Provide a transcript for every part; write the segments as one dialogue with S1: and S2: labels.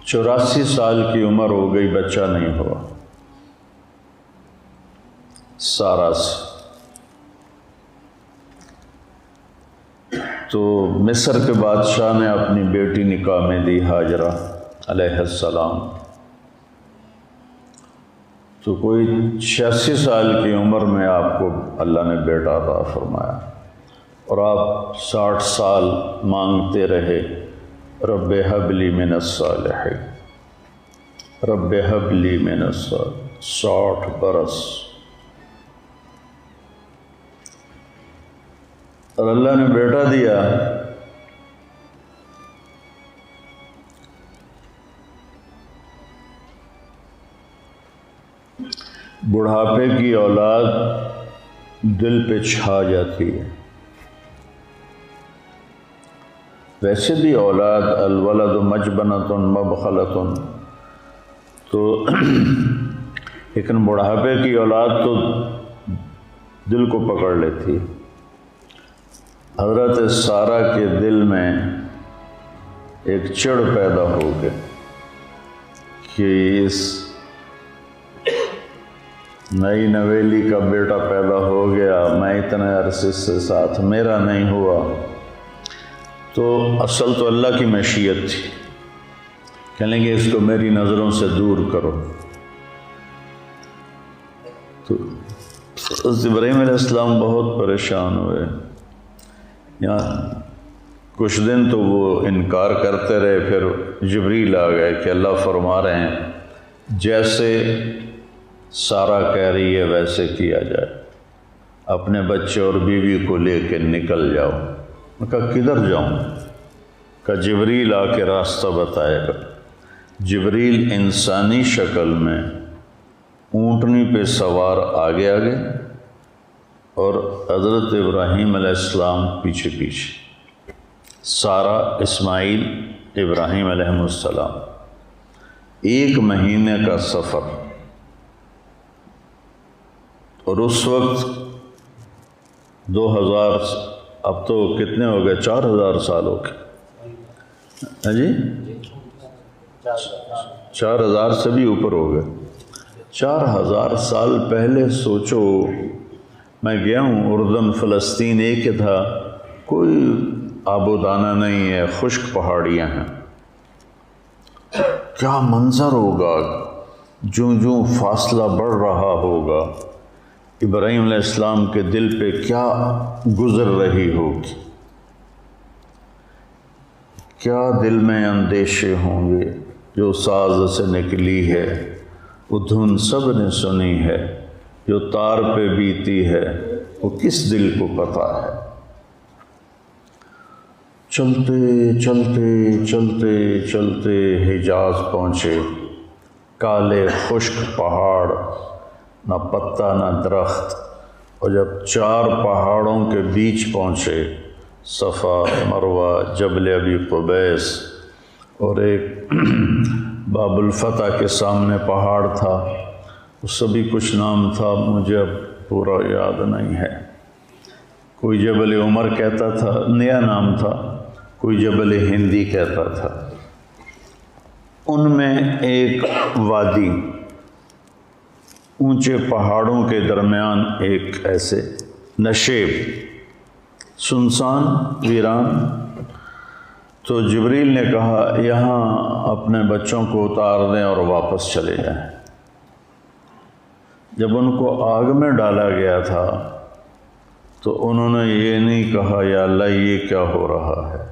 S1: 84 سال کی عمر ہو گئی، بچہ نہیں ہوا سارا سے۔ تو مصر کے بادشاہ نے اپنی بیٹی نکاح میں دی، ہاجرہ علیہ السلام۔ تو کوئی 86 سال کی عمر میں آپ کو اللہ نے بیٹا عطا فرمایا، اور آپ 60 سال مانگتے رہے، رب ہب لی من الصالحین، رب ہب لی من الصالحین، 60 برس۔ اور اللہ نے بیٹا دیا۔ بڑھاپے کی اولاد دل پہ چھا جاتی ہے۔ ویسے بھی اولاد الولد مجبنۃ مبخلۃ، تو لیکن بڑھاپے کی اولاد تو دل کو پکڑ لیتی ہے۔ حضرت سارہ کے دل میں ایک چڑ پیدا ہو گئی کہ اس نئی نویلی کا بیٹا پیدا ہو گیا، میں اتنے عرصے سے ساتھ میرا نہیں ہوا۔ تو اصل تو اللہ کی مشیت تھی، کہنے لگے اس کو میری نظروں سے دور کرو۔ تو حضرت ابراہیم علیہ السلام بہت پریشان ہوئے۔ یہاں کچھ دن تو وہ انکار کرتے رہے، پھر جبریل آ گئے کہ اللہ فرما رہے ہیں جیسے سارہ کہہ رہی ہے ویسے کیا جائے، اپنے بچے اور بیوی کو لے کے نکل جاؤ۔ میں کہا کدھر جاؤں؟ کہ جبریل آ کے راستہ بتائے گا۔ جبریل انسانی شکل میں اونٹنی پہ سوار آگے آگے، اور حضرت ابراہیم علیہ السلام پیچھے پیچھے، سارہ، اسماعیل، ابراہیم علیہ السلام۔ 1 مہینے کا سفر، اور اس وقت 2000، اب تو کتنے ہو گئے، 4000 سال ہو گئے جی، 4000 سے بھی اوپر ہو گئے۔ 4000 سال پہلے سوچو، میں گیا ہوں اردن، فلسطین ایک ہی تھا، کوئی آب و دانہ نہیں ہے، خشک پہاڑیاں ہیں۔ کیا منظر ہوگا، جوں جوں فاصلہ بڑھ رہا ہوگا، ابراہیم علیہ السلام کے دل پہ کیا گزر رہی ہوگی، کیا دل میں اندیشے ہوں گے۔ جو ساز سے نکلی ہے وہ دھن سب نے سنی ہے، جو تار پہ بیتی ہے وہ کس دل کو پتہ ہے۔ چلتے چلتے چلتے چلتے حجاز پہنچے، کالے خشک پہاڑ، نہ پتا نہ درخت، اور جب 4 پہاڑوں کے بیچ پہنچے، صفا، مروہ، جبل ابی قبیس، اور ایک باب الفتح کے سامنے پہاڑ تھا، اس سے بھی کچھ نام تھا، مجھے اب پورا یاد نہیں ہے۔ کوئی جبل عمر کہتا تھا، نیا نام تھا، کوئی جبل ہندی کہتا تھا۔ ان میں ایک وادی، اونچے پہاڑوں کے درمیان ایک ایسے نشیب، سنسان، ویران۔ تو جبریل نے کہا یہاں اپنے بچوں کو اتار دیں اور واپس چلے جائیں۔ جب ان کو آگ میں ڈالا گیا تھا تو انہوں نے یہ نہیں کہا یا اللہ یہ کیا ہو رہا ہے،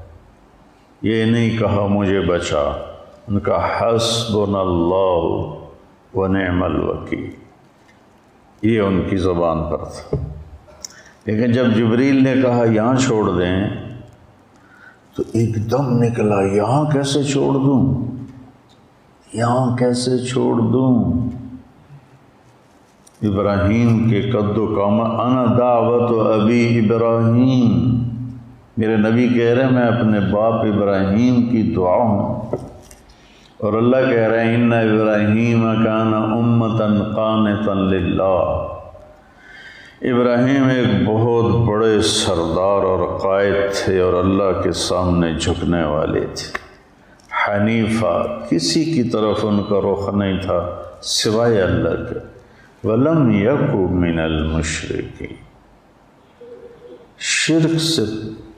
S1: یہ نہیں کہا مجھے بچا، ان کا حسبنا اللہ ونعم الوکیل، یہ ان کی زبان پر تھا۔ لیکن جب جبریل نے کہا یہاں چھوڑ دیں تو ایک دم نکلا، یہاں کیسے چھوڑ دوں، یہاں کیسے چھوڑ دوں؟ ابراہیم کے قد و کامت، انا دعوت ابی ابراہیم، میرے نبی کہہ رہے ہیں میں اپنے باپ ابراہیم کی دعا ہوں، اور اللہ کہہ رہے ہیں ان ابراہیم کان امۃ قانتا للہ۔ ابراہیم ایک بہت بڑے سردار اور قائد تھے اور اللہ کے سامنے جھکنے والے تھے، حنیفہ، کسی کی طرف ان کا رخ نہیں تھا سوائے اللہ کے، ولم یک من المشرکین، شرک سے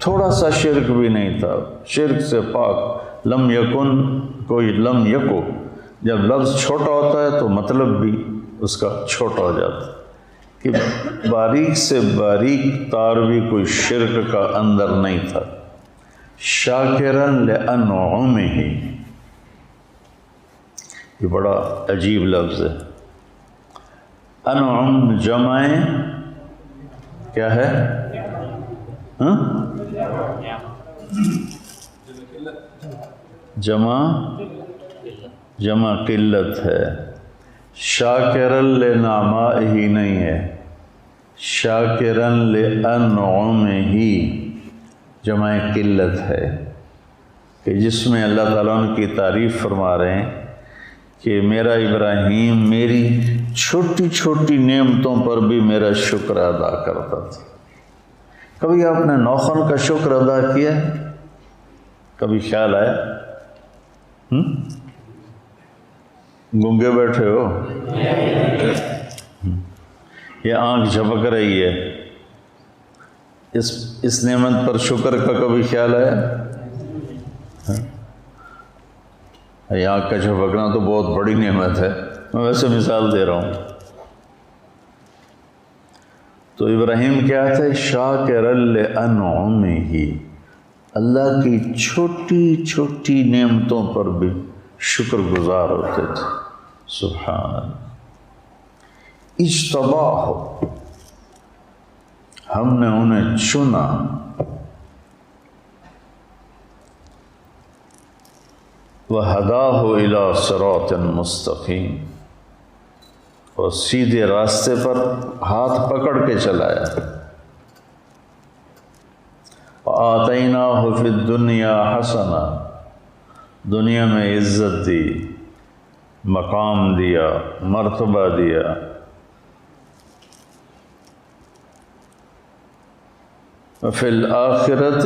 S1: تھوڑا سا شرک بھی نہیں تھا، شرک سے پاک۔ لم یکن، کوئی لم یکو، جب لفظ چھوٹا ہوتا ہے تو مطلب بھی اس کا چھوٹا ہو جاتا ہے، کہ باریک سے باریک تار بھی کوئی شرک کا اندر نہیں تھا۔ شاکرن لانعمہ، یہ بڑا عجیب لفظ ہے۔ انعم جمع کیا ہے؟ جمع قلت ہے، شاکرن لنعمائہ نہیں ہے، شاکرن لانعمہ جمع قلت ہے، کہ جس میں اللہ تعالیٰ ان کی تعریف فرما رہے ہیں کہ میرا ابراہیم میری چھوٹی چھوٹی نعمتوں پر بھی میرا شکر ادا کرتا تھا۔ کبھی آپ نے نوخن کا شکر ادا کیا؟ کبھی خیال آیا؟ گنگے بیٹھے ہو؟ یہ آنکھ جھپک رہی ہے، اس نعمت پر شکر کا کبھی خیال آیا؟ یہ آنکھ کا جھپکنا تو بہت بڑی نعمت ہے، میں ویسے مثال دے رہا ہوں۔ تو ابراہیم کیا تھے؟ شاکر لانعمہ، اللہ کی چھوٹی چھوٹی نعمتوں پر بھی شکر گزار ہوتے تھے۔ سبحان اللہ۔ اجتباہ، ہم نے انہیں چنا، وَهَدَاهُ إِلَىٰ صِرَاطٍ مُسْتَقِيمٍ، اور سیدھے راستے پر ہاتھ پکڑ کے چلایا۔ وَآتَيْنَاهُ فِي الدُّنْيَا حَسَنَةً، دنیا میں عزت دی، مقام دیا، مرتبہ دیا۔ وَفِي الْآخِرَةِ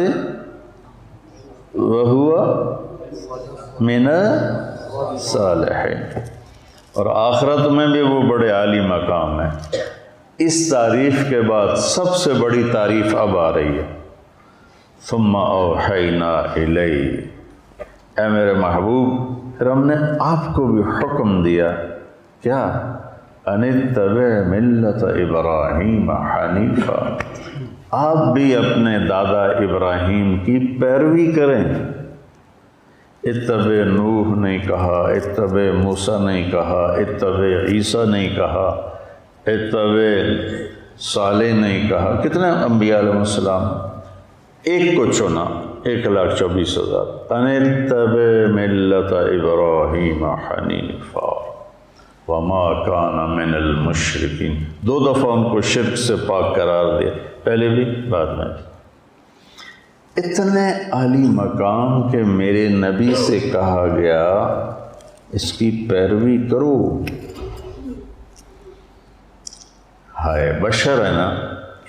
S1: وَهُوَ مِنَ الصَّالِحِينَ، اور آخرت میں بھی وہ بڑے عالی مقام ہے۔ اس تعریف کے بعد سب سے بڑی تعریف اب آ رہی ہے۔ ثم اوحینا الیہ، اے میرے محبوب پھر ہم نے آپ کو بھی حکم دیا، کیا؟ ان اتبع ملت ابراہیم حنیفا، آپ بھی اپنے دادا ابراہیم کی پیروی کریں۔ اتبع نوح نہیں کہا، اتبع موسیٰ نہیں کہا، اتبع عیسیٰ نہیں کہا، اتبع صالح نہیں کہا۔ کتنے انبیاء علیہ السلام؟ ایک کو چنا، 1,24,000۔ ان اتبع ملت ابراہیم حنیفا وما کان من المشرکین، 2 دفعہ ان کو شرک سے پاک قرار دیا، پہلے بھی بعد میں بھی۔ اتنے عالی مقام کے میرے نبی سے کہا گیا اس کی پیروی کرو۔ ہائے بشر ہے نا،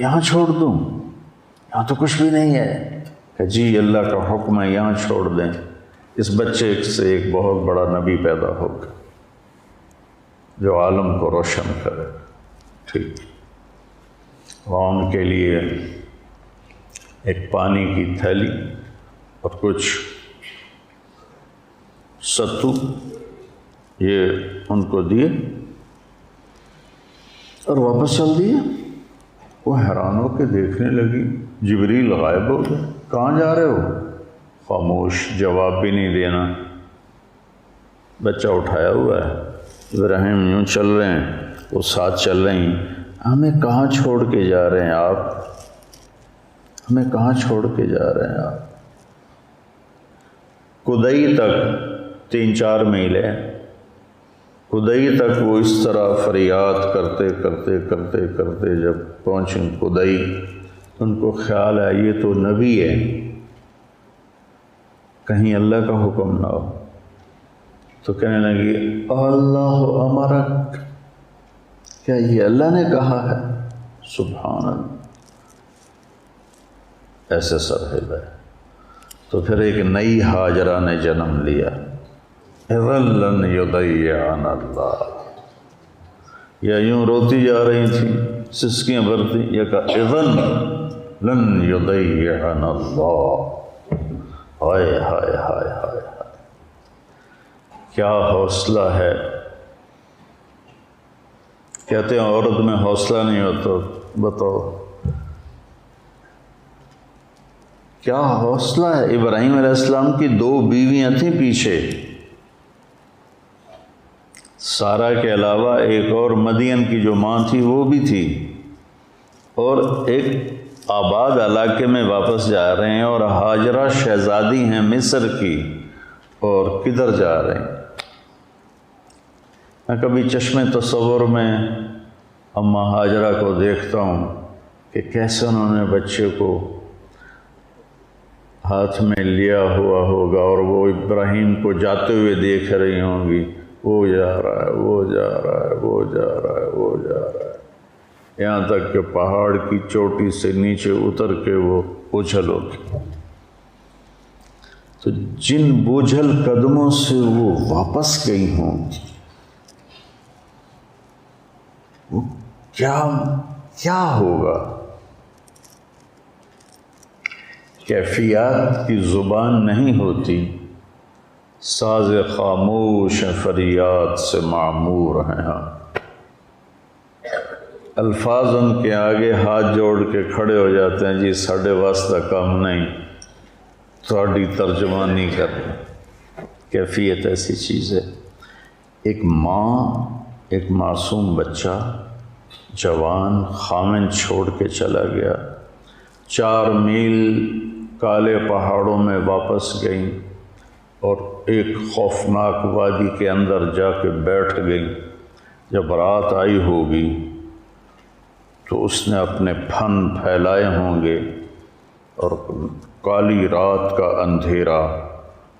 S1: یہاں چھوڑ دوں، یہاں تو کچھ بھی نہیں ہے، کہ جی اللہ کا حکم ہے یہاں چھوڑ دیں، اس بچے سے ایک بہت بڑا نبی پیدا ہوگا جو عالم کو روشن کرے۔ ٹھیک، وہاں ان کے لیے ایک پانی کی تھیلی اور کچھ ستو یہ ان کو دیے اور واپس چل دیے۔ وہ حیران ہو کے دیکھنے لگی، جبریل غائب ہو گئے، کہاں جا رہے ہو؟ خاموش، جواب بھی نہیں دینا، بچہ اٹھایا ہوا ہے، ابراہیم یوں چل رہے ہیں، وہ ساتھ چل رہی ہیں، ہمیں کہاں چھوڑ کے جا رہے ہیں آپ؟ ہمیں کہاں چھوڑ کے جا رہے ہیں آپ؟ کدئی تک 3-4 میل ہے، کدئی تک وہ اس طرح فریاد کرتے کرتے کرتے کرتے جب پہنچیں کدئی، ان کو خیال ہے یہ تو نبی ہے، کہیں اللہ کا حکم نہ ہو، تو کہنے لگی اللہ امرک، کیا یہ اللہ نے کہا ہے؟ سبحان اللہ، ایسے سر ہلا ہے۔ تو پھر ایک نئی ہاجرہ نے جنم لیا، اذن لن یضیعنا اللہ، یا یوں روتی جا رہی تھی سسکیاں بھرتی، یا کہا اذن لن یضیعنا اللہ۔ ہائے ہائے ہائے ہائے ہائے، کیا حوصلہ ہے! کہتے ہیں عورت میں حوصلہ نہیں ہوتا، بتاؤ کیا حوصلہ ہے! ابراہیم علیہ السلام کی 2 بیویاں تھیں پیچھے، سارہ کے علاوہ ایک اور مدین کی جو ماں تھی وہ بھی تھی، اور ایک آباد علاقے میں واپس جا رہے ہیں، اور ہاجرہ شہزادی ہیں مصر کی، اور کدھر جا رہے ہیں؟ میں کبھی چشم تصور میں اماں ہاجرہ کو دیکھتا ہوں کہ کیسے انہوں نے بچے کو ہاتھ میں لیا ہوا ہوگا، اور وہ ابراہیم کو جاتے ہوئے دیکھ رہی ہوں گی، وہ جا رہا ہے، وہ جا رہا ہے، وہ جا رہا ہے، وہ جا رہا ہے، یہاں تک کہ پہاڑ کی چوٹی سے نیچے اتر کے وہ اچھل ہوگی۔ تو جن بوجھل قدموں سے وہ واپس گئی ہوں، وہ کیا ہوگا؟ کیفیات کی زبان نہیں ہوتی، ساز خاموش فریاد سے معمور ہیں۔ ہاں، الفاظ ان کے آگے ہاتھ جوڑ کے کھڑے ہو جاتے ہیں، جی ساڈے واسطہ کام نہیں، تھوڑی ترجمانی کرنا۔ کیفیت ایسی چیز ہے، ایک ماں ایک معصوم بچہ جوان خامن چھوڑ کے چلا گیا، 4 میل کالے پہاڑوں میں واپس گئیں، اور ایک خوفناک وادی کے اندر جا کے بیٹھ گئی۔ جب رات آئی ہوگی تو اس نے اپنے پھن پھیلائے ہوں گے، اور کالی رات کا اندھیرا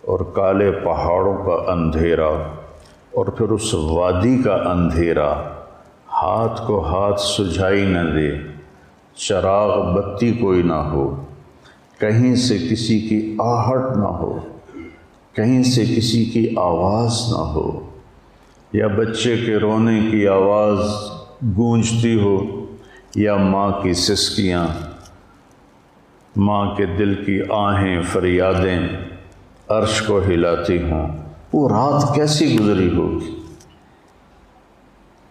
S1: اور کالے پہاڑوں کا اندھیرا اور پھر اس وادی کا اندھیرا ہاتھ کو ہاتھ سجھائی نہ دے، چراغ بتی کوئی نہ ہو، کہیں سے کسی کی آہٹ نہ ہو، کہیں سے کسی کی آواز نہ ہو، یا بچے کے رونے کی آواز گونجتی ہو، یا ماں کی سسکیاں، ماں کے دل کی آہیں فریادیں عرش کو ہلاتی ہوں۔ وہ رات کیسی گزری ہوگی،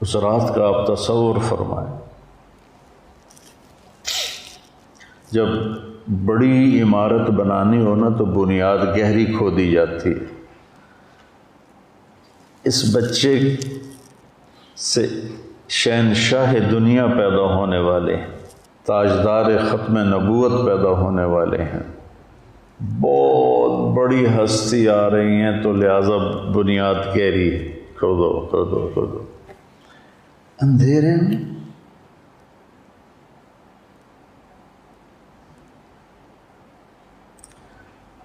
S1: اس رات کا آپ تصور فرمائیں۔ جب بڑی عمارت بنانی ہو نا تو بنیاد گہری کھودی جاتی ہے۔ اس بچے سے شہنشاہ دنیا پیدا ہونے والے ہیں، تاجدار ختم نبوت پیدا ہونے والے ہیں، بہت بڑی ہستی آ رہی ہیں، تو لہٰذا بنیاد گہری کھودو کھودو کھودو۔ اندھیرے میں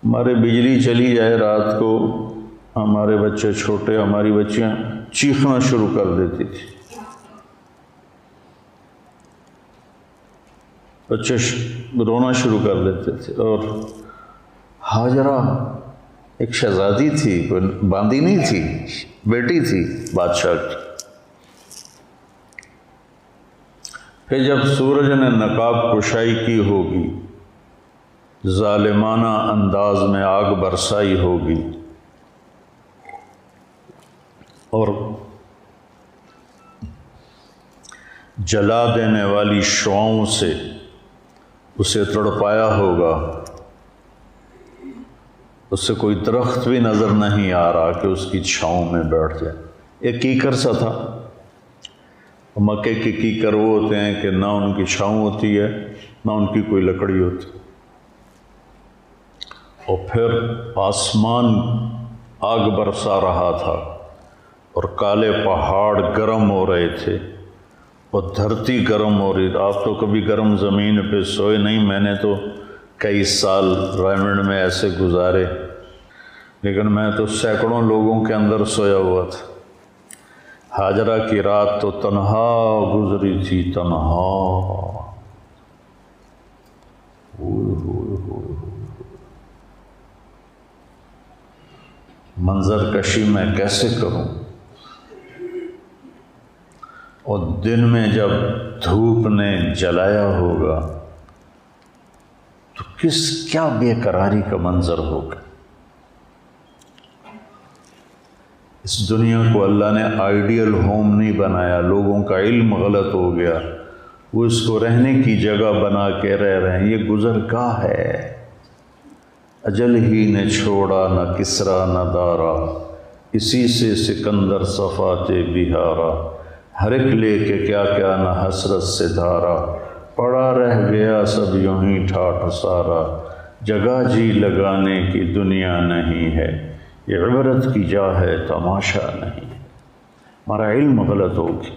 S1: ہمارے بجلی چلی جائے رات کو، ہمارے بچے چھوٹے، ہماری بچیاں چیخنا شروع کر دیتی تھی، بچے رونا شروع کر دیتے تھے۔ اور ہاجرہ ایک شہزادی تھی، کوئی باندی نہیں تھی، بیٹی تھی بادشاہ کی۔ پھر جب سورج نے نقاب کشائی کی ہوگی، ظالمانہ انداز میں آگ برسائی ہوگی، اور جلا دینے والی شعاؤں سے اسے تڑپایا ہوگا، اس سے کوئی درخت بھی نظر نہیں آ رہا کہ اس کی چھاؤں میں بیٹھ جائے۔ ایک کیکر سا تھا، مکے کے کیکر وہ ہوتے ہیں کہ نہ ان کی چھاؤں ہوتی ہے نہ ان کی کوئی لکڑی ہوتی، اور پھر آسمان آگ برسا رہا تھا، اور کالے پہاڑ گرم ہو رہے تھے، اور دھرتی گرم ہو رہی۔ آپ تو کبھی گرم زمین پہ سوئے نہیں، میں نے تو کئی سال ریمنڈ میں ایسے گزارے، لیکن میں تو سینکڑوں لوگوں کے اندر سویا ہوا تھا۔ ہاجرہ کی رات تو تنہا گزری تھی، تنہا۔ منظر کشی میں کیسے کروں، اور دن میں جب دھوپ نے جلایا ہوگا تو کیا بے قراری کا منظر ہوگا۔ اس دنیا کو اللہ نے آئیڈیل ہوم نہیں بنایا، لوگوں کا علم غلط ہو گیا، وہ اس کو رہنے کی جگہ بنا کے رہ رہے ہیں۔ یہ گزرگاہ ہے، اجل ہی نے چھوڑا نہ کسرا نہ دارا، اسی سے سکندر صفات بہارا، ہر ایک لے کے کیا کیا نہ حسرت سے دھارا، پڑا رہ گیا سب یوں ہی ٹھاٹھ سارا، جگہ جی لگانے کی دنیا نہیں ہے، یہ عبرت کی جا ہے تماشا نہیں ہے۔ ہمارا علم غلط ہوگی،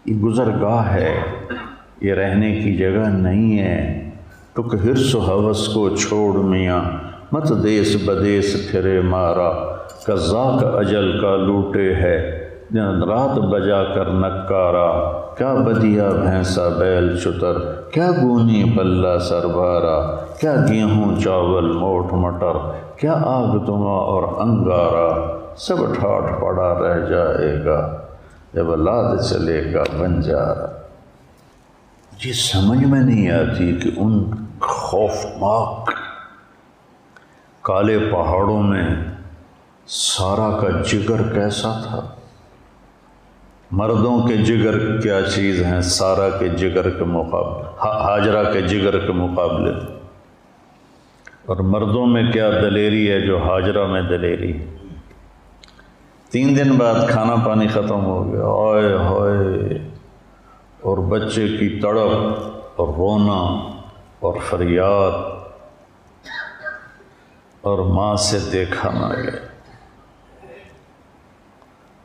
S1: یہ گزرگاہ ہے، یہ رہنے کی جگہ نہیں ہے۔ ٹک حرص و ہوس کو چھوڑ میاں، مت دیس بدیس پھرے مارا، قذاق اجل کا لوٹے ہے، دن رات بجا کر نکارا، کیا بدیا بھینسا بیل چتر، کیا گونی پلہ سربارا، کیا گیہوں چاول موٹ مٹر، کیا آگ دھواں اور انگارا، سب ٹھاٹھ پڑا رہ جائے گا، جب لاد چلے گا بنجارا۔ یہ سمجھ میں نہیں آتی کہ ان خوفناک کالے پہاڑوں میں سارا کا جگر کیسا تھا۔ مردوں کے جگر کیا چیز ہیں سارا کے جگر کے مقابلے، ہاجرہ کے جگر کے مقابلے، اور مردوں میں کیا دلیری ہے جو ہاجرہ میں دلیری ہے۔ 3 دن بعد کھانا پانی ختم ہو گیا، اوئے ہوئے، اور بچے کی تڑپ اور رونا اور فریاد، اور ماں سے دیکھا نہ گیا۔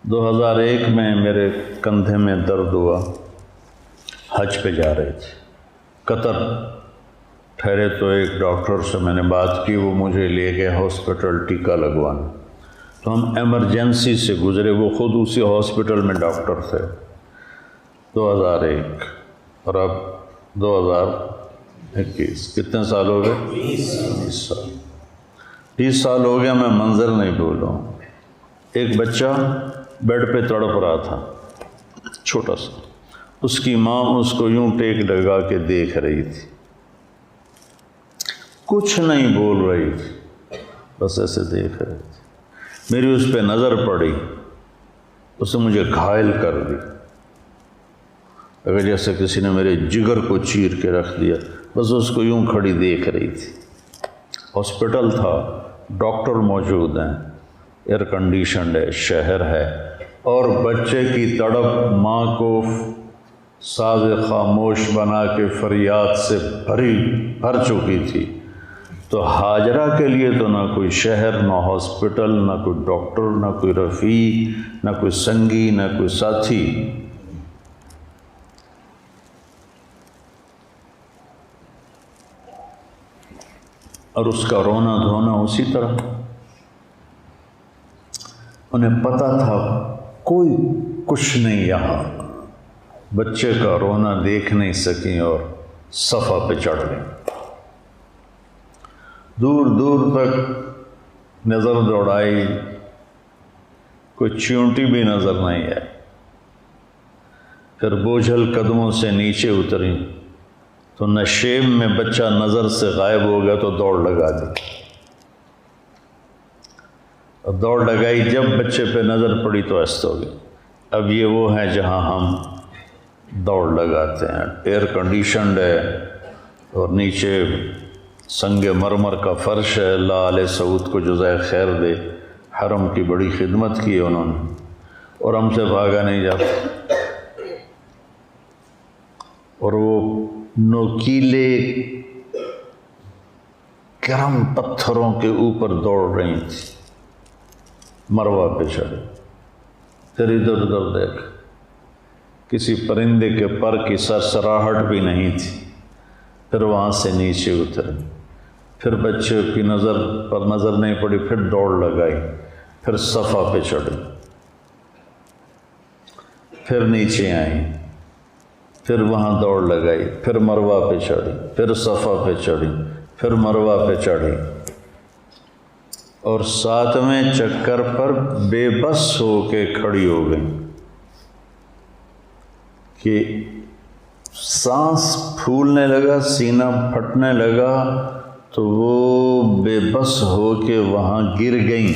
S1: 2001 میں میرے کندھے میں درد ہوا، حج پہ جا رہے تھے قطر، ٹھہرے تو ایک ڈاکٹر سے میں نے بات کی، وہ مجھے لے گئے ہاسپٹل ٹیکہ لگوانا، تو ہم ایمرجنسی سے گزرے، وہ خود اسی ہاسپٹل میں ڈاکٹر تھے۔ 2001 اور اب 2021، کتنے سال ہو گئے؟ 20 سال۔ 20 سال ہو گیا، میں منظر نہیں بھولوں۔ ایک بچہ بیڈ پہ تڑپ رہا تھا، چھوٹا سا، اس کی ماں اس کو یوں ٹیک لگا کے دیکھ رہی تھی، کچھ نہیں بول رہی تھی، بس ایسے دیکھ رہی تھی۔ میری اس پہ نظر پڑی، اس نے مجھے گھائل کر دی، اگر جیسے کسی نے میرے جگر کو چیر کے رکھ دیا، بس اس کو یوں کھڑی دیکھ رہی تھی۔ ہاسپٹل تھا، ڈاکٹر موجود ہیں، ایئر کنڈیشنڈ ہے، شہر ہے، اور بچے کی تڑپ ماں کو ساز خاموش بنا کے فریاد سے بھر چکی تھی۔ تو ہاجرہ کے لیے تو نہ کوئی شہر، نہ ہاسپٹل، نہ کوئی ڈاکٹر، نہ کوئی رفیق، نہ کوئی سنگی، نہ کوئی ساتھی۔ اور اس کا رونا دھونا اسی طرح، انہیں پتہ تھا کوئی کچھ نہیں یہاں، بچے کا رونا دیکھ نہیں سکیں اور صفا پہ چڑھ گئیں۔ دور دور تک نظر دوڑائی، کوئی چیونٹی بھی نظر نہیں آئی۔ پھر بوجھل قدموں سے نیچے اتری تو نشیب میں بچہ نظر سے غائب ہو گیا، تو دوڑ لگا دی، اور دوڑ لگائی، جب بچے پہ نظر پڑی تو ایسٹ ہو گئی۔ اب یہ وہ ہے جہاں ہم دوڑ لگاتے ہیں، ایئر کنڈیشنڈ ہے، اور نیچے سنگ مرمر کا فرش ہے۔ اللہ علیہ سعود کو جزائے خیر دے، حرم کی بڑی خدمت کی انہوں نے، اور ہم سے بھاگا نہیں جاتا۔ اور وہ نوکیلے گرم پتھروں کے اوپر دوڑ رہی تھی، مروہ پہ چڑھے، پھر ادھر ادھر دیکھ، کسی پرندے کے پر کی سرسراہٹ بھی نہیں تھی۔ پھر وہاں سے نیچے اترے، پھر بچے کی نظر پر نظر نہیں پڑی، پھر دوڑ لگائی، پھر صفا پہ چڑھی، پھر نیچے آئیں، پھر وہاں دوڑ لگائی، پھر مروہ پہ چڑھی، پھر صفا پہ چڑھی، پھر مروہ پہ چڑھی، اور 7ویں چکر پر بے بس ہو کے کھڑی ہو گئی کہ سانس پھولنے لگا، سینہ پھٹنے لگا، تو وہ بے بس ہو کے وہاں گر گئیں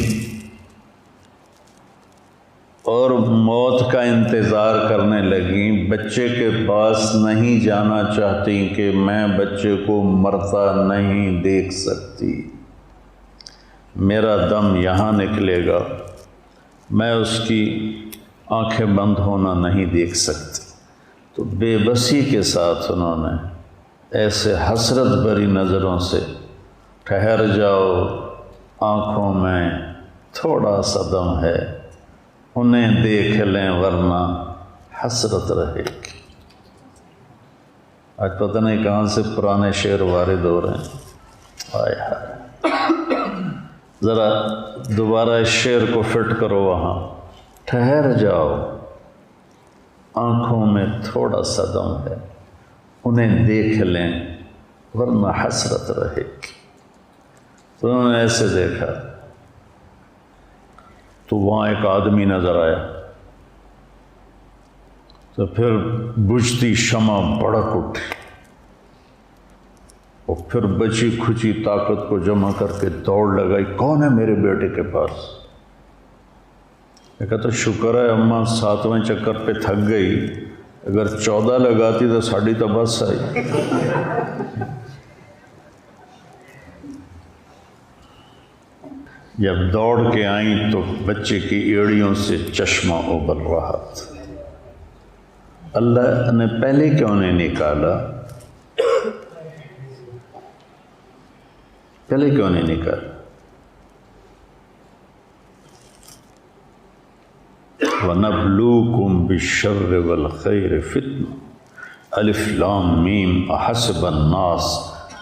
S1: اور موت کا انتظار کرنے لگیں۔ بچے کے پاس نہیں جانا چاہتی کہ میں بچے کو مرتا نہیں دیکھ سکتی، میرا دم یہاں نکلے گا، میں اس کی آنکھیں بند ہونا نہیں دیکھ سکتی۔ تو بے بسی کے ساتھ انہوں نے ایسے حسرت بھری نظروں سے، ٹھہر جاؤ، آنکھوں میں تھوڑا سا دم ہے، انہیں دیکھ لیں ورنہ حسرت رہے گی۔ آج پتہ نہیں کہاں سے پرانے شعر وارد ہو رہے ہیں، آئے ہائے، ذرا دوبارہ اس شعر کو فٹ کرو وہاں، ٹھہر جاؤ، آنکھوں میں تھوڑا سا دم ہے، انہیں دیکھ لیں ورنہ حسرت رہے گی۔ تو انہوں نے ایسے دیکھا تو وہاں ایک آدمی نظر آیا، تو پھر بجھتی شمع بھڑک اٹھی اور پھر بچی کھچی طاقت کو جمع کر کے دوڑ لگائی، کون ہے میرے بیٹے کے پاس؟ میں کہا تو شکر ہے اماں 7ویں چکر پہ تھک گئی، اگر 14 لگاتی تو ساڑی تو بس آئی۔ جب دوڑ کے آئیں تو بچے کی ایڑیوں سے چشمہ ابل رہا تھا۔ اللہ نے پہلے کیوں نہیں نکالا؟ پہلے کیوں نہیں نکالا؟ وَنَبْلُوكُمْ بِالشَّرِّ وَالْخَيْرِ فِتْنَةً الف لام میم احسب الناس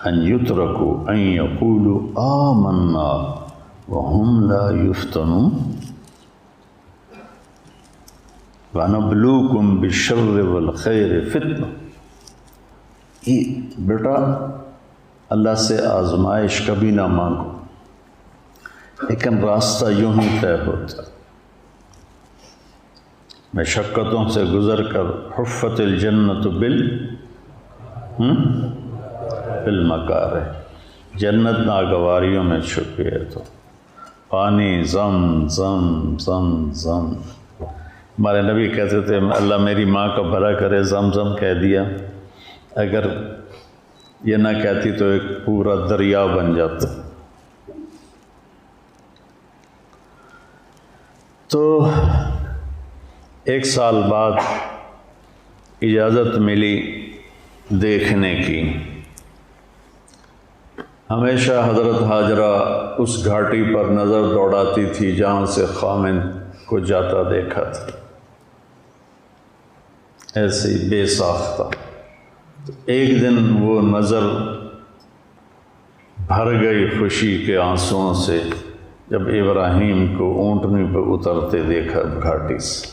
S1: ان یترکوا ان یقولوا آمنا وهم لا یفتنون وَنَبْلُوكُمْ بِالشَّرِّ وَالْخَيْرِ فِتْنَةً۔ یہ بیٹا اللہ سے آزمائش کبھی نہ مانگو، لیکن راستہ یوں ہی طے ہوتا، مشقتوں سے گزر کر حفت الجنت بالمکارہ، جنت ناگواریوں میں چھپی ہے۔ تو پانی زم زم زم زم، ہمارے نبی کہتے تھے اللہ میری ماں کا بھلا کرے، زم زم کہہ دیا، اگر یہ نہ کہتی تو ایک پورا دریا بن جاتا۔ تو 1 سال بعد اجازت ملی دیکھنے کی۔ ہمیشہ حضرت حاجرہ اس گھاٹی پر نظر دوڑاتی تھی جہاں سے خامد کو جاتا دیکھا تھا، ایسے ہی بے ساختہ۔ ایک دن وہ نظر بھر گئی خوشی کے آنسوؤں سے جب ابراہیم کو اونٹنی پہ اترتے دیکھا گھاٹی سے،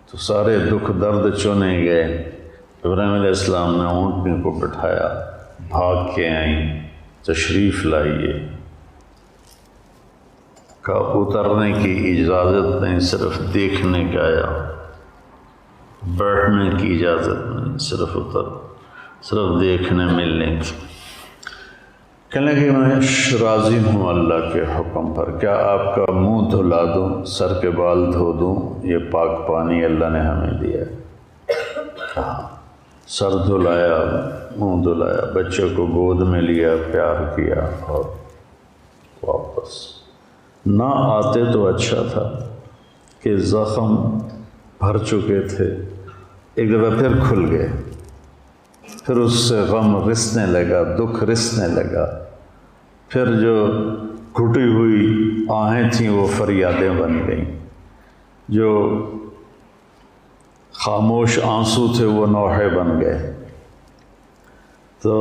S1: تو سارے دکھ درد چنے گئے۔ ابراہیم علیہ السلام نے اونٹنی کو بٹھایا، بھاگ کے آئیں، تشریف لائیے، کہا اترنے کی اجازت نہیں، صرف دیکھنے کا آیا، بیٹھنے کی اجازت نہیں، صرف دیکھنے ملنے کی۔ کہنے کہ میں راضی ہوں اللہ کے حکم پر، کیا آپ کا منہ دھلا دوں، سر کے بال دھو دوں؟ یہ پاک پانی اللہ نے ہمیں دیا ہے۔ کہا سر دھلایا، منہ دھلایا، بچے کو گود میں لیا، پیار کیا اور واپس۔ نہ آتے تو اچھا تھا کہ زخم بھر چکے تھے، ایک دفعہ پھر کھل گئے، پھر اس سے غم رسنے لگا، دکھ رسنے لگا، پھر جو گھٹی ہوئی آہیں تھیں وہ فریادیں بن گئیں، جو خاموش آنسو تھے وہ نوحے بن گئے۔ تو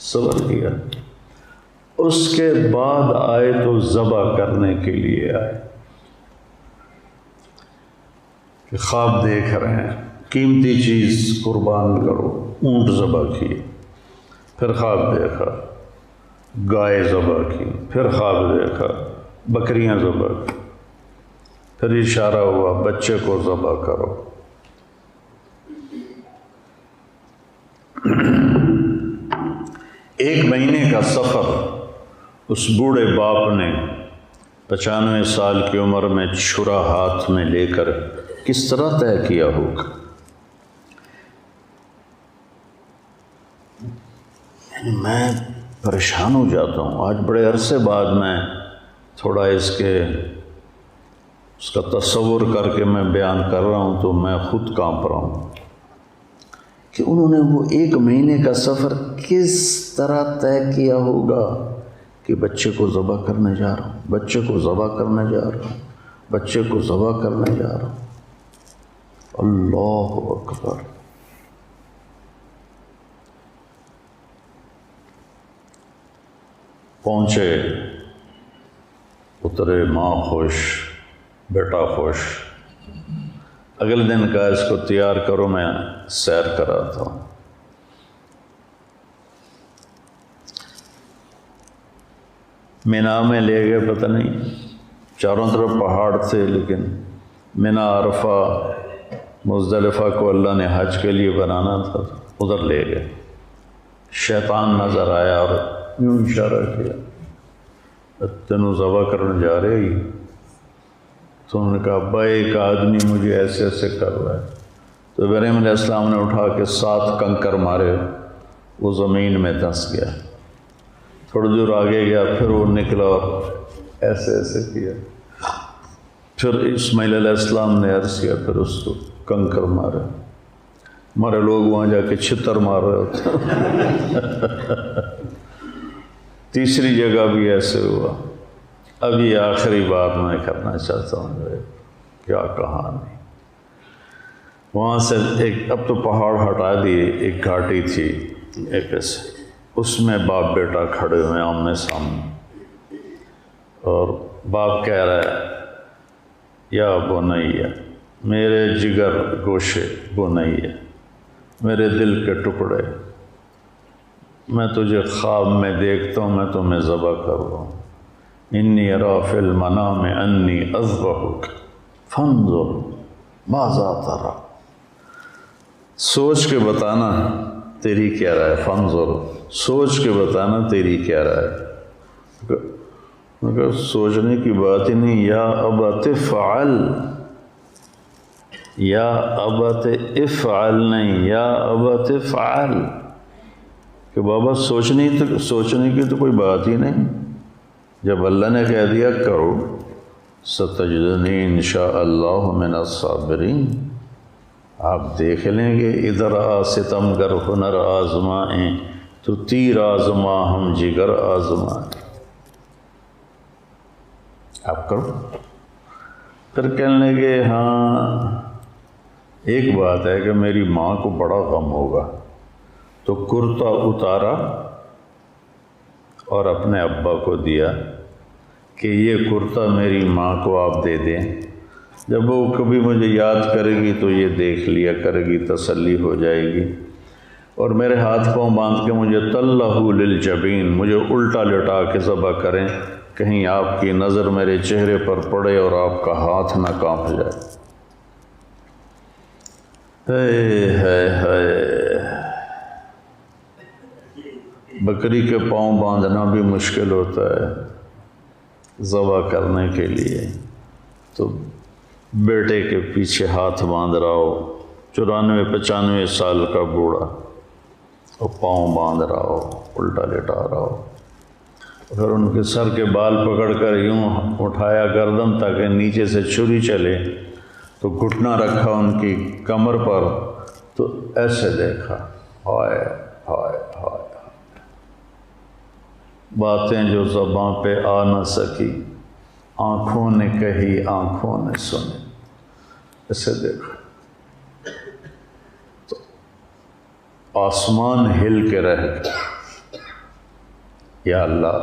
S1: صبر کیا، اس کے بعد آئے تو ذبح کرنے کے لیے آئے کہ خواب دیکھ رہے ہیں، قیمتی چیز قربان کرو، اونٹ ذبح کیے، پھر خواب دیکھا گائے ذبح کی، پھر خواب دیکھا بکریاں ذبح کی، پھر اشارہ ہوا بچے کو ذبح کرو۔ ایک مہینے کا سفر اس بوڑھے باپ نے 95 سال کی عمر میں چھرا ہاتھ میں لے کر کس طرح طے کیا ہوگا؟ میں پریشان ہو جاتا ہوں، آج بڑے عرصے بعد میں تھوڑا اس کا تصور کر کے میں بیان کر رہا ہوں تو میں خود کانپ رہا ہوں کہ انہوں نے وہ ایک مہینے کا سفر کس طرح طے کیا ہوگا کہ بچے کو ذبح کرنے جا رہا ہوں، بچے کو ذبح کرنے جا رہا ہوں، بچے کو ذبح کرنے جا رہا ہوں۔ اللہ اکبر۔ پہنچے، اترے، ماں خوش، بیٹا خوش۔ اگلے دن کہا اس کو تیار کرو، میں سیر کراتا ہوں۔ مینا میں لے گئے، پتہ نہیں چاروں طرف پہاڑ تھے، لیکن مینا عرفہ مزدلفہ کو اللہ نے حج کے لیے بنانا تھا، ادھر لے گئے۔ شیطان نظر آیا اور یوں اشارہ کیا، تینوں ذبح کرنے جا رہے ہی؟ تو انہوں نے کہا ابا ایک آدمی مجھے ایسے ایسے کر رہا ہے۔ تو ابراہیم علیہ السلام نے اٹھا کے 7 کنکر مارے، وہ زمین میں دھنس گیا۔ تھوڑی دور آگے گیا، پھر وہ نکلا اور ایسے ایسے کیا۔ پھر اسماعیل علیہ السلام نے عرض کیا، پھر اس کو کنکر مارے۔ ہمارے لوگ وہاں جا کے چھتر مار رہے ہوتے۔ تیسری جگہ بھی ایسے ہوا۔ اب یہ آخری بات میں کرنا چاہتا ہوں، کیا کہانی۔ وہاں سے اب تو پہاڑ ہٹا دیے، ایک گھاٹی تھی ایک ایسے، اس میں باپ بیٹا کھڑے ہوئے آمنے سامنے، اور باپ کہہ رہا ہے یا بنیا، میرے جگر گوشے بنیا، میرے دل کے ٹکڑے، میں تجھے خواب میں دیکھتا ہوں، میں تمہیں ذبح کر رہا ہوں۔ انی ارا فی المنام انی اذبحک فانظر ماذا تری، سوچ کے بتانا تیری کیا رائے، فانظر، سوچ کے بتانا تیری کیا رائے۔ مگر سوچنے کی بات ہی نہیں، یا ابت فعل، یا ابت افعل نہیں، یا ابت فعل، کہ بابا سوچنے کی تو کوئی بات ہی نہیں، جب اللہ نے کہہ دیا کرو، ستجدنی انشاءاللہ من الصابرین، آپ دیکھ لیں گے۔ ادھر آ ستمگر ہنر آزمائیں، تو تیر آزما ہم جگر آزمائیں، آپ کرو۔ پھر کہنے لگے ہاں ایک بات ہے کہ میری ماں کو بڑا غم ہوگا، تو کرتا اتارا اور اپنے ابا کو دیا کہ یہ کرتا میری ماں کو آپ دے دیں، جب وہ کبھی مجھے یاد کرے گی تو یہ دیکھ لیا کرے گی، تسلی ہو جائے گی۔ اور میرے ہاتھ پاؤں باندھ کے مجھے طلہ للجبین، مجھے الٹا لٹا کے ذبح کریں، کہیں آپ کی نظر میرے چہرے پر پڑے اور آپ کا ہاتھ نہ کانپ جائے۔ بکری کے پاؤں باندھنا بھی مشکل ہوتا ہے ذبح کرنے کے لیے، تو بیٹے کے پیچھے ہاتھ باندھ رہا ہو، 94-95 سال کا بوڑھا، اور پاؤں باندھ رہا ہو، الٹا لٹا رہا ہو، پھر ان کے سر کے بال پکڑ کر یوں اٹھایا گردن تاکہ نیچے سے چھری چلے، تو گھٹنا رکھا ان کی کمر پر، تو ایسے دیکھا، ہائے ہائے ہائے، باتیں جو زباں پہ آ نہ سکی، آنکھوں نے کہی آنکھوں نے سنی، ایسے دیکھا تو آسمان ہل کے رہ گیا۔ یا اللہ،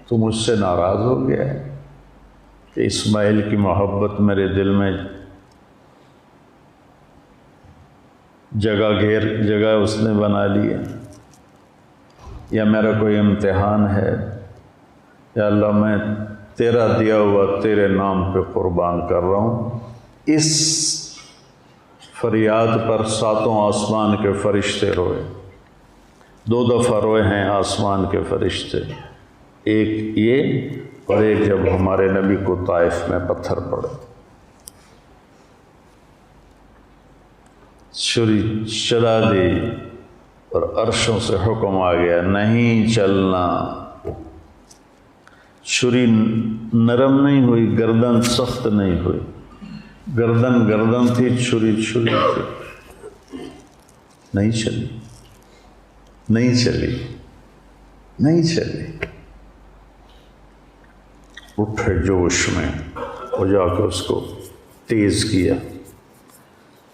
S1: تو مجھ سے ناراض ہو گیا ہے کہ اسماعیل کی محبت میرے دل میں جگہ اس نے بنا لی ہے۔ یا میرا کوئی امتحان ہے، یا اللہ میں تیرا دیا ہوا تیرے نام پہ قربان کر رہا ہوں۔ اس فریاد پر ساتوں آسمان کے فرشتے روئے، 2 دفعہ روئے ہیں آسمان کے فرشتے، ایک یہ اور ایک جب ہمارے نبی کو طائف میں پتھر پڑے، چھری چلا دی اور عرشوں سے حکم آ گیا نہیں چلنا۔ چھری نرم نہیں ہوئی، گردن سخت نہیں ہوئی، گردن تھی، چھری تھی، نہیں چلی، نہیں چلی، نہیں چلی۔ اٹھے جوش میں وہ جا کے اس کو تیز کیا،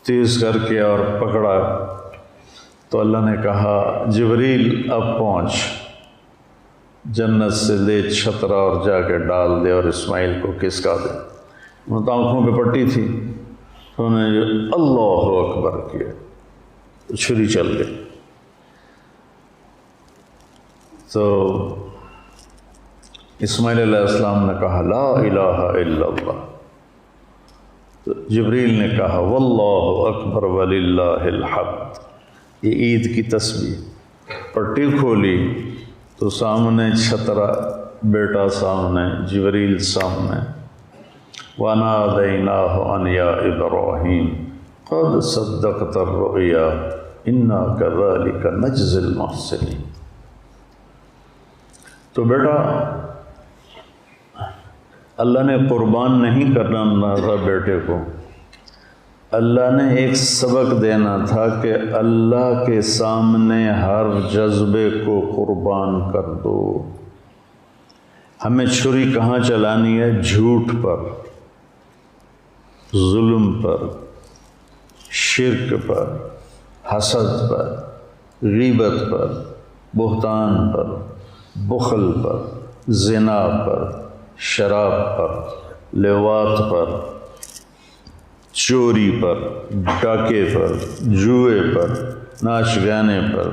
S1: تیز کر کے اور پکڑا تو اللہ نے کہا جبریل اب پہنچ، جنت سے لے چھترا اور جا کے ڈال دے اور اسماعیل کو کسکا دے۔ وہ تو آنکھوں پہ پٹی تھی، تو انہوں نے اللہ اکبر کیا تو چھری چل گئی۔ تو اسماعیل علیہ السلام نے کہا لا الہ الا اللہ، تو جبریل نے کہا واللہ اکبر وللہ الحمد۔ یہ عید کی تسبیح، پٹی کھولی تو سامنے چھترا، بیٹا سامنے، جبریل سامنے، وَنَادَيْنَاهُ أَنْ يَا إِبْرَاهِيمُ قَدْ صَدَّقْتَ الرُّؤْيَا إِنَّا كَذَلِكَ نَجْزِي الْمُحْسِنِينَ۔ تو بیٹا اللہ نے قربان نہیں کرنا تھا بیٹے کو، اللہ نے ایک سبق دینا تھا کہ اللہ کے سامنے ہر جذبے کو قربان کر دو۔ ہمیں چھری کہاں چلانی ہے؟ جھوٹ پر، ظلم پر، شرک پر، حسد پر، غیبت پر، بہتان پر، بخل پر، زنا پر، شراب پر، لیوات پر، چوری پر، ڈاکے پر، جوئے پر، ناچ گانے پر۔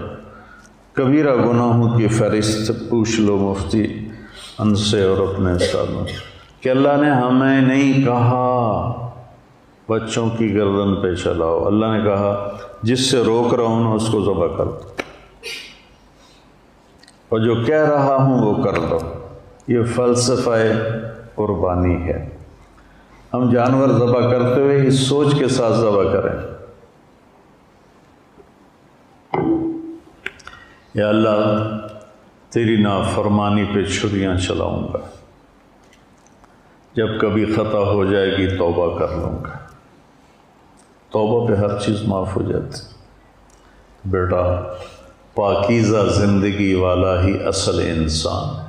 S1: کبیرہ گناہوں کی فہرست پوچھ لو مفتی ان سے اور اپنے سامنے کہ اللہ نے ہمیں نہیں کہا بچوں کی گردن پہ چلاؤ، اللہ نے کہا جس سے روک رہا ہوں اس کو ذبح کر دو، اور جو کہہ رہا ہوں وہ کر دو۔ یہ فلسفہ قربانی ہے۔ ہم جانور ذبح کرتے ہوئے اس سوچ کے ساتھ ذبح کریں یا اللہ تیری نافرمانی پہ چھریاں چلاؤں گا، جب کبھی خطا ہو جائے گی توبہ کر لوں گا۔ توبہ پہ ہر چیز معاف ہو جاتی۔ بیٹا پاکیزہ زندگی والا ہی اصل انسان ہے۔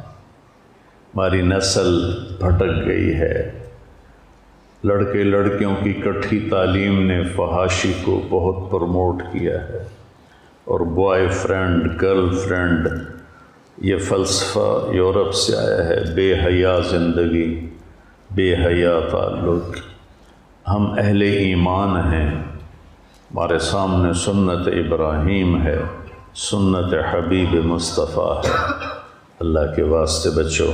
S1: ہماری نسل بھٹک گئی ہے، لڑکے لڑکیوں کی کٹھی تعلیم نے فحاشی کو بہت پروموٹ کیا ہے، اور بوائے فرینڈ گرل فرینڈ یہ فلسفہ یورپ سے آیا ہے۔ بے حیا زندگی، بے حیا تعلق۔ ہم اہل ایمان ہیں، ہمارے سامنے سنت ابراہیم ہے، سنت حبیب مصطفیٰ ہے۔ اللہ کے واسطے بچو،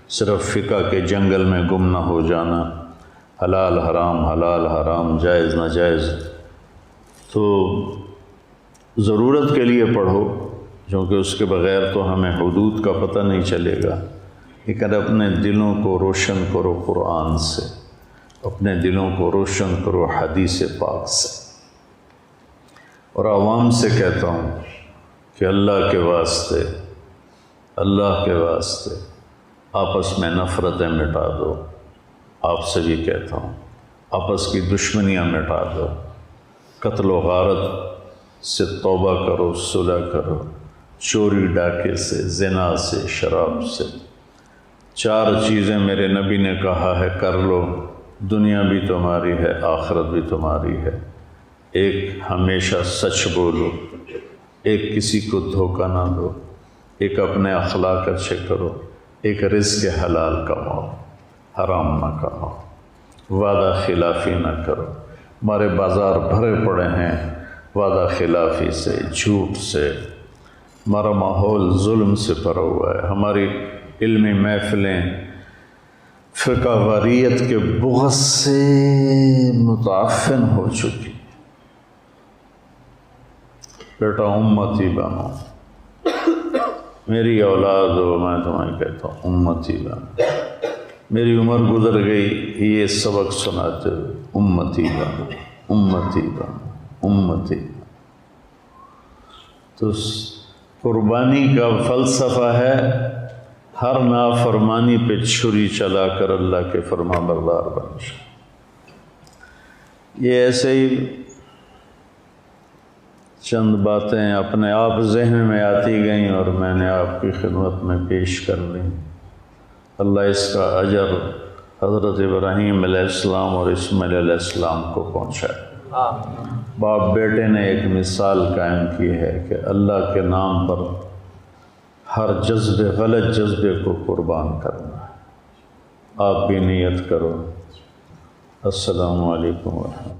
S1: صرف فقہ کے جنگل میں گم نہ ہو جانا، حلال حرام جائز ناجائز تو ضرورت کے لیے پڑھو، کیونکہ اس کے بغیر تو ہمیں حدود کا پتہ نہیں چلے گا۔ لیکن اپنے دلوں کو روشن کرو قرآن سے، اپنے دلوں کو روشن کرو حدیث پاک سے۔ اور عوام سے کہتا ہوں کہ اللہ کے واسطے آپس میں نفرتیں مٹا دو۔ آپ سے بھی کہتا ہوں آپس کی دشمنیاں مٹا دو، قتل و غارت سے توبہ کرو، صلح کرو، چوری ڈاکے سے، زنا سے، شراب سے۔ 4 چیزیں میرے نبی نے کہا ہے کر لو، دنیا بھی تمہاری ہے، آخرت بھی تمہاری ہے۔ ایک ہمیشہ سچ بولو، ایک کسی کو دھوکہ نہ دو، ایک اپنے اخلاق اچھے کرو، ایک رزق حلال کماؤ، حرام نہ کماؤ، وعدہ خلافی نہ کرو۔ ہمارے بازار بھرے پڑے ہیں وعدہ خلافی سے، جھوٹ سے، ہمارا ماحول ظلم سے بھرا ہوا ہے، ہماری علمی محفلیں فقہ واریت کے بغض سے متعفن ہو چکی۔ بیٹا امتی بنو، میری اولاد ہو، میں تمہیں کہتا ہوں امتی بنو، میری عمر گزر گئی یہ سبق سناتے ہوئے، امتی بنو امتی بنو امتی بنو۔ تو قربانی کا فلسفہ ہے ہر نافرمانی پہ چھری چلا کر اللہ کے فرما بردار بن جائے۔ یہ ایسے ہی چند باتیں اپنے آپ ذہن میں آتی گئیں اور میں نے آپ کی خدمت میں پیش کر لیں۔ اللہ اس کا اجر حضرت ابراہیم علیہ السلام اور اسماعیل علیہ السلام کو پہنچائے۔ باپ بیٹے نے ایک مثال قائم کی ہے کہ اللہ کے نام پر ہر جذبے، غلط جذبے کو قربان کرنا ہے۔ آپ بھی نیت کرو۔ السلام علیکم ورحمۃ اللہ۔